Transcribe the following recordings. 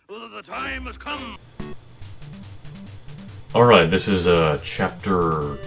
The time has come. Alright, this is chapter...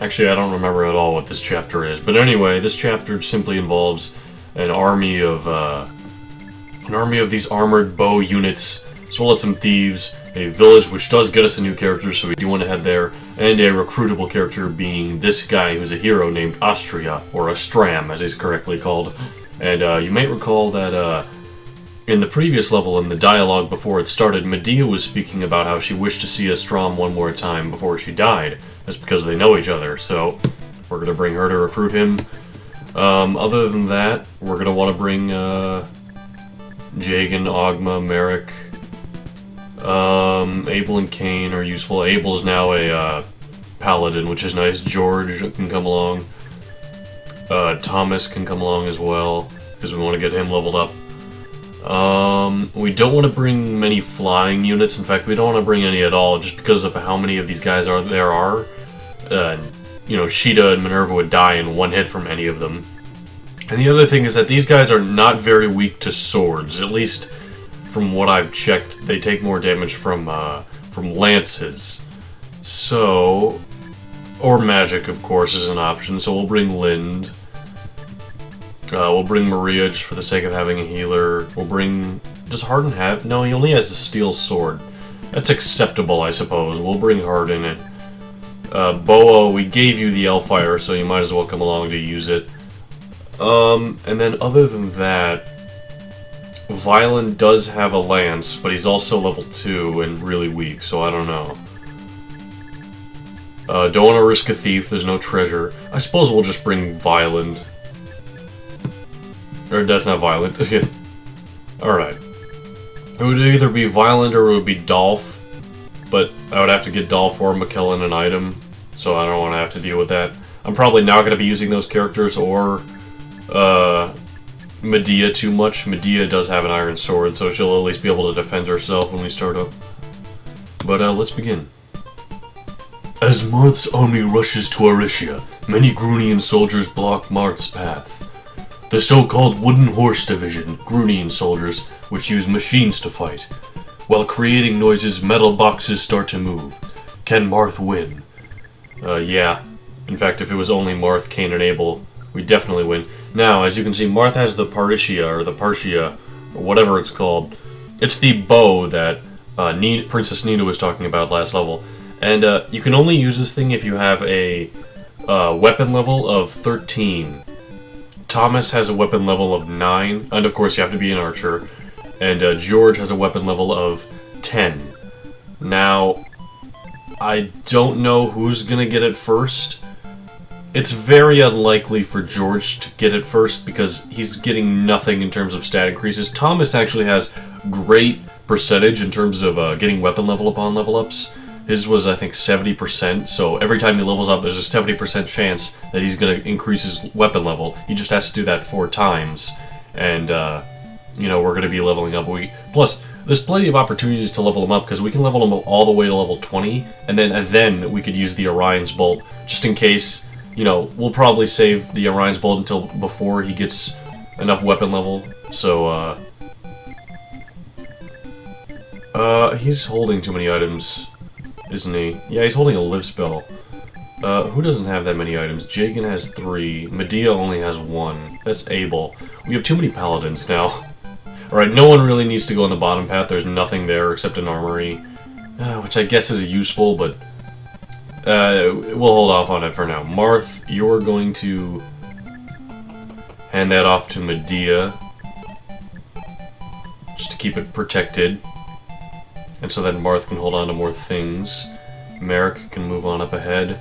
Actually, I don't remember at all what this chapter is. But anyway, this chapter simply involves an army of these armored bow units, as well as some thieves, a village which does get us a new character, so we do want to head there, and a recruitable character being this guy who's a hero named Austria, or Astram, as he's correctly called. And you might recall that in the previous level, in the dialogue before it started, Medea was speaking about how she wished to see Astram one more time before she died. That's because they know each other, so we're going to bring her to recruit him. Other than that, we're going to want to bring Jagan, Ogma, Merrick. Abel and Cain are useful. Abel's now a paladin, which is nice. George can come along. Thomas can come along as well, because we want to get him leveled up. We don't want to bring many flying units. In fact, we don't want to bring any at all, just because of how many of these guys there are. You know, Sheeta and Minerva would die in one hit from any of them. And the other thing is that these guys are not very weak to swords. At least, from what I've checked, they take more damage from lances. So, or magic, of course, is an option. So we'll bring Lind. We'll bring Maria just for the sake of having a healer. We'll bring... Does Hardin have... No, he only has a steel sword. That's acceptable, I suppose. We'll bring Hardin in. Boa, we gave you the Elfire, so you might as well come along to use it. And then other than that... Violin does have a lance, but he's also level 2 and really weak, so I don't know. Don't want to risk a thief, there's no treasure. I suppose we'll just bring Violin. Or that's not Violent. Alright. It would either be Violent or it would be Dolph. But I would have to get Dolph or McKellen an item. So I don't want to have to deal with that. I'm probably not going to be using those characters or Medea too much. Medea does have an iron sword, so she'll at least be able to defend herself when we start up. But let's begin. As Marth's army rushes to Aricia, many Grunian soldiers block Marth's path. The so-called Wooden Horse Division, Grunian soldiers, which use machines to fight. While creating noises, metal boxes start to move. Can Marth win? Yeah. In fact, if it was only Marth, Cain, and Abel, we'd definitely win. Now, as you can see, Marth has the Partia, or whatever it's called. It's the bow that Princess Nina was talking about last level. And you can only use this thing if you have a weapon level of 13. Thomas has a weapon level of 9, and of course you have to be an archer, and George has a weapon level of 10. Now, I don't know who's gonna get it first. It's very unlikely for George to get it first, because he's getting nothing in terms of stat increases. Thomas actually has great percentage in terms of getting weapon level upon level ups. His was, I think, 70%, so every time he levels up, there's a 70% chance that he's going to increase his weapon level. He just has to do that 4 times, and, you know, we're going to be leveling up. Plus, there's plenty of opportunities to level him up, because we can level him up all the way to level 20, and then we could use the Orion's Bolt, just in case, you know, we'll probably save the Orion's Bolt until before he gets enough weapon level, so, he's holding too many items. Isn't he? Yeah, he's holding a live spell. Who doesn't have that many items? Jagan has 3. Medea only has 1. That's Abel. We have too many paladins now. Alright, no one really needs to go on the bottom path. There's nothing there except an armory. Which I guess is useful, but... we'll hold off on it for now. Marth, you're going to... hand that off to Medea. Just to keep it protected. And so that Marth can hold on to more things. Merrick can move on up ahead.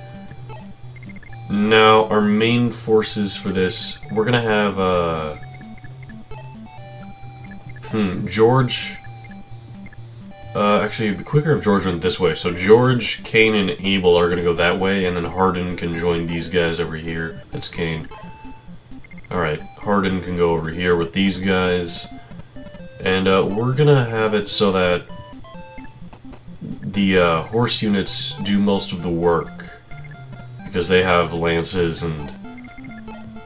Now, our main forces for this, we're gonna have, George... actually, it'd be quicker if George went this way. So George, Cain, and Abel are gonna go that way, and then Hardin can join these guys over here. That's Cain. Alright, Hardin can go over here with these guys. And, we're gonna have it so that the horse units do most of the work, because they have lances, and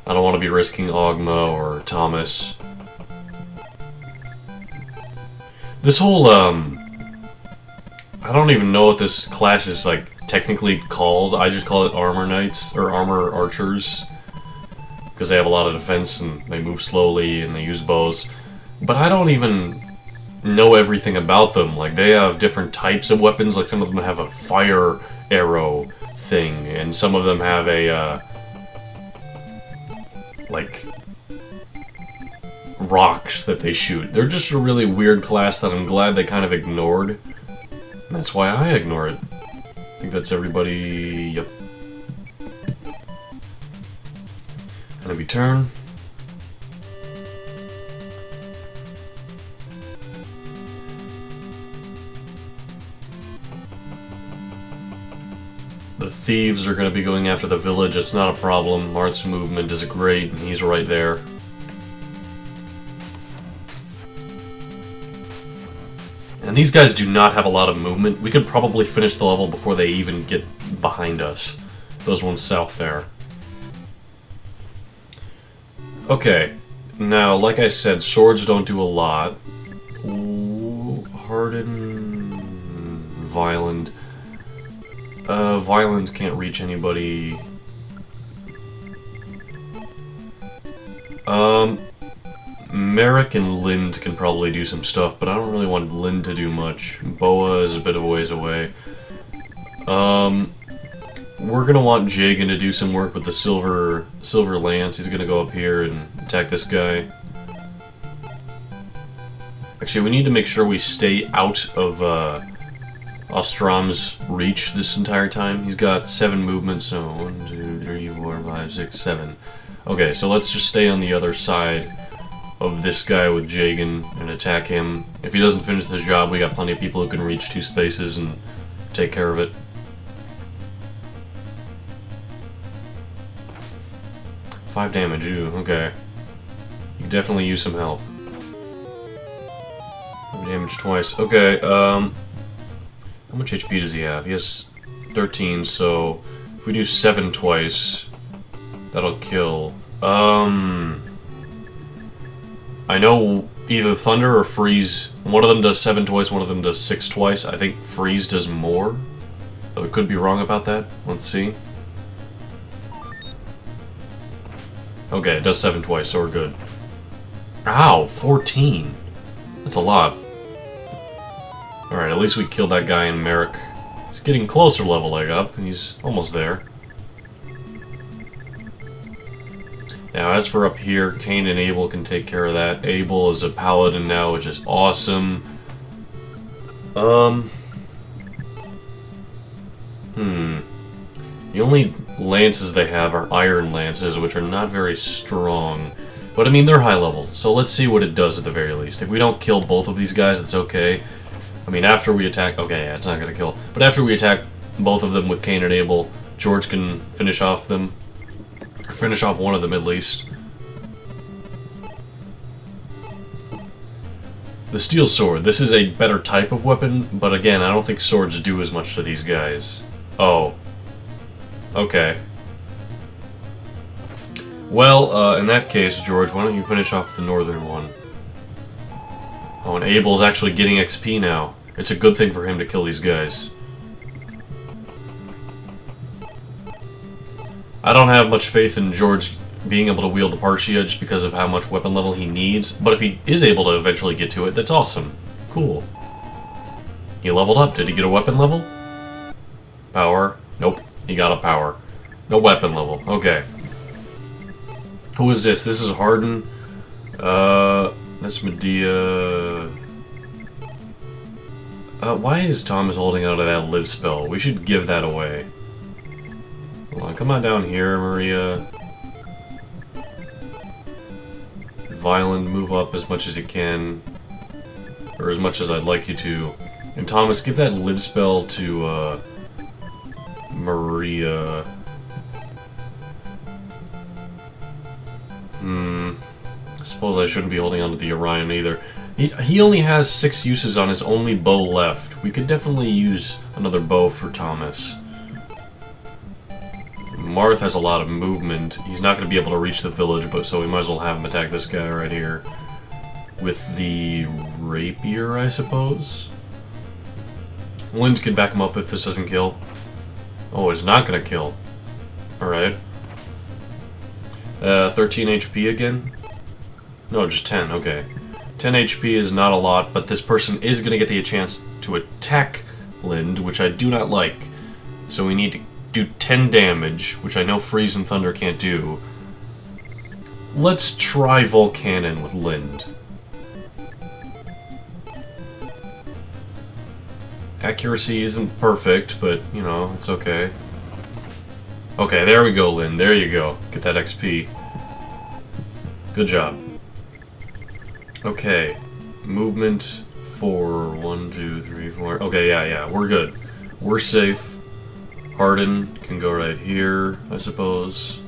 I don't want to be risking Ogma or Thomas. This whole, I don't even know what this class is, like, technically called. I just call it Armor Knights, or Armor Archers. Because they have a lot of defense, and they move slowly, and they use bows. But I don't even know everything about them. Like, they have different types of weapons. Like, some of them have a fire arrow thing, and some of them have a, like, rocks that they shoot. They're just a really weird class that I'm glad they kind of ignored. And that's why I ignore it. I think that's everybody... Yep. Enemy turn. The thieves are going to be going after the village. It's not a problem. Marth's movement is great, and he's right there. And these guys do not have a lot of movement. We could probably finish the level before they even get behind us. Those ones south there. Okay. Now, like I said, swords don't do a lot. Ooh, hardened... Violent. Violent can't reach anybody. Merrick and Lind can probably do some stuff, but I don't really want Lind to do much. Boa is a bit of a ways away. We're gonna want Jagan to do some work with the silver lance. He's gonna go up here and attack this guy. Actually, we need to make sure we stay out of Ostram's reach this entire time. He's got 7 movements, so 1, 2, 3, 4, 5, 6, 7. Okay, so let's just stay on the other side of this guy with Jagan and attack him. If he doesn't finish this job, we got plenty of people who can reach 2 spaces and take care of it. Five damage, ooh, okay. You can definitely use some help. 5 damage twice, okay, how much HP does he have? He has 13, so if we do 7 twice, that'll kill. I know either Thunder or Freeze. One of them does 7 twice, one of them does 6 twice. I think Freeze does more, though I could be wrong about that. Let's see. Okay, it does 7 twice, so we're good. Ow, 14. That's a lot. Alright, at least we killed that guy in Merrick. He's getting closer level leg up, and he's almost there. Now, as for up here, Cain and Abel can take care of that. Abel is a paladin now, which is awesome. The only lances they have are iron lances, which are not very strong. But, I mean, they're high level, so let's see what it does at the very least. If we don't kill both of these guys, it's okay. I mean, after we attack... Okay, yeah, it's not gonna kill. But after we attack both of them with Cain and Abel, George can finish off them. Or finish off one of them, at least. The steel sword. This is a better type of weapon, but again, I don't think swords do as much to these guys. Oh. Okay. Well, in that case, George, why don't you finish off the northern one? Oh, and Abel's actually getting XP now. It's a good thing for him to kill these guys. I don't have much faith in George being able to wield the Partia just because of how much weapon level he needs, but if he is able to eventually get to it, that's awesome. Cool. He leveled up. Did he get a weapon level? Power. Nope. He got a power. No weapon level. Okay. Who is this? This is Harden. That's Medea. Why is Thomas holding out of that live spell? We should give that away. Hold on, come on down here, Maria. Violent, move up as much as you can. Or as much as I'd like you to. And Thomas, give that live spell to, Maria. I suppose I shouldn't be holding on to the Orion either. He only has 6 uses on his only bow left. We could definitely use another bow for Thomas. Marth has a lot of movement. He's not going to be able to reach the village, but so we might as well have him attack this guy right here. with the rapier, I suppose. Lind can back him up if this doesn't kill. Oh, it's not gonna kill. Alright. 13 HP again? No, just 10, okay. 10 HP is not a lot, but this person is gonna get the chance to attack Lind, which I do not like. So we need to do 10 damage, which I know Freeze and Thunder can't do. Let's try Volcanon with Lind. Accuracy isn't perfect, but, you know, it's okay. Okay, there we go, Lind. There you go. Get that XP. Good job. Okay. Movement 4. 1, 2, 3, 4. Okay, yeah, we're good. We're safe. Harden can go right here, I suppose.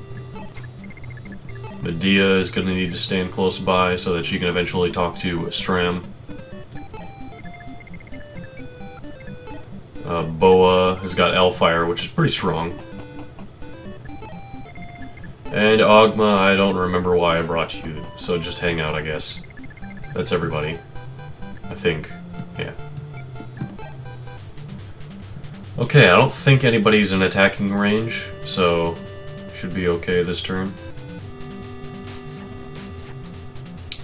Medea is going to need to stand close by so that she can eventually talk to Stram. Boa has got Elfire, which is pretty strong. And Ogma, I don't remember why I brought you, so just hang out, I guess. That's everybody. I think. Yeah. Okay, I don't think anybody's in attacking range, so should be okay this turn.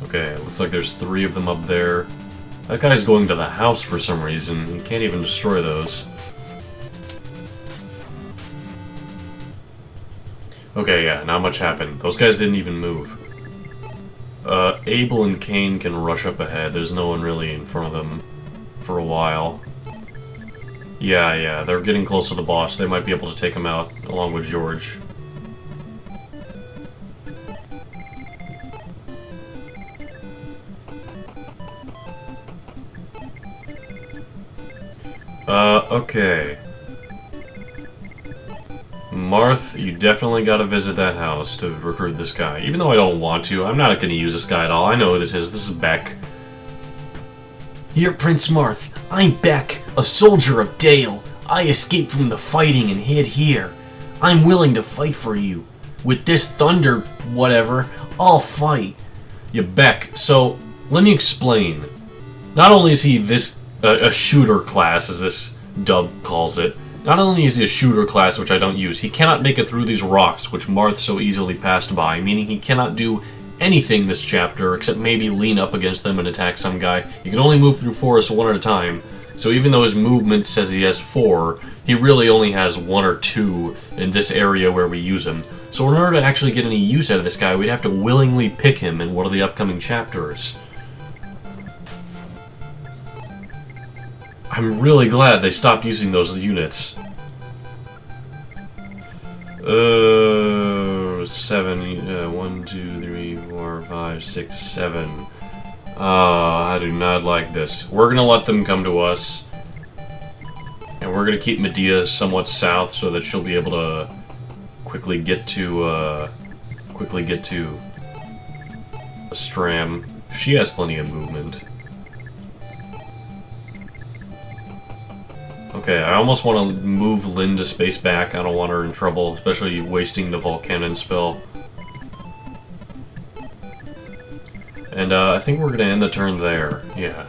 Okay, looks like there's 3 of them up there. That guy's going to the house for some reason. He can't even destroy those. Okay, yeah, not much happened. Those guys didn't even move. Abel and Cain can rush up ahead. There's no one really in front of them for a while. Yeah, they're getting close to the boss. They might be able to take him out, along with George. Okay. Marth, you definitely gotta visit that house to recruit this guy. Even though I don't want to, I'm not gonna use this guy at all. I know who this is. This is Beck. Here, Prince Marth. I'm Beck, a soldier of Dale. I escaped from the fighting and hid here. I'm willing to fight for you. With this thunder, whatever, I'll fight. Yeah, Beck. So, let me explain. Not only is he a shooter class, as this dub calls it, not only is he a shooter class, which I don't use, he cannot make it through these rocks, which Marth so easily passed by, meaning he cannot do anything this chapter except maybe lean up against them and attack some guy. He can only move through forests one at a time, so even though his movement says he has 4, he really only has 1 or 2 in this area where we use him. So in order to actually get any use out of this guy, we'd have to willingly pick him in one of the upcoming chapters. I'm really glad they stopped using those units. 7, 1, 2, 3, 4, 5, 6, 7. I do not like this. We're gonna let them come to us. And we're gonna keep Medea somewhat south so that she'll be able to quickly get to Stram. She has plenty of movement. Okay, I almost want to move Lynn to space back. I don't want her in trouble, especially wasting the Volcanon spell. And I think we're going to end the turn there. Yeah.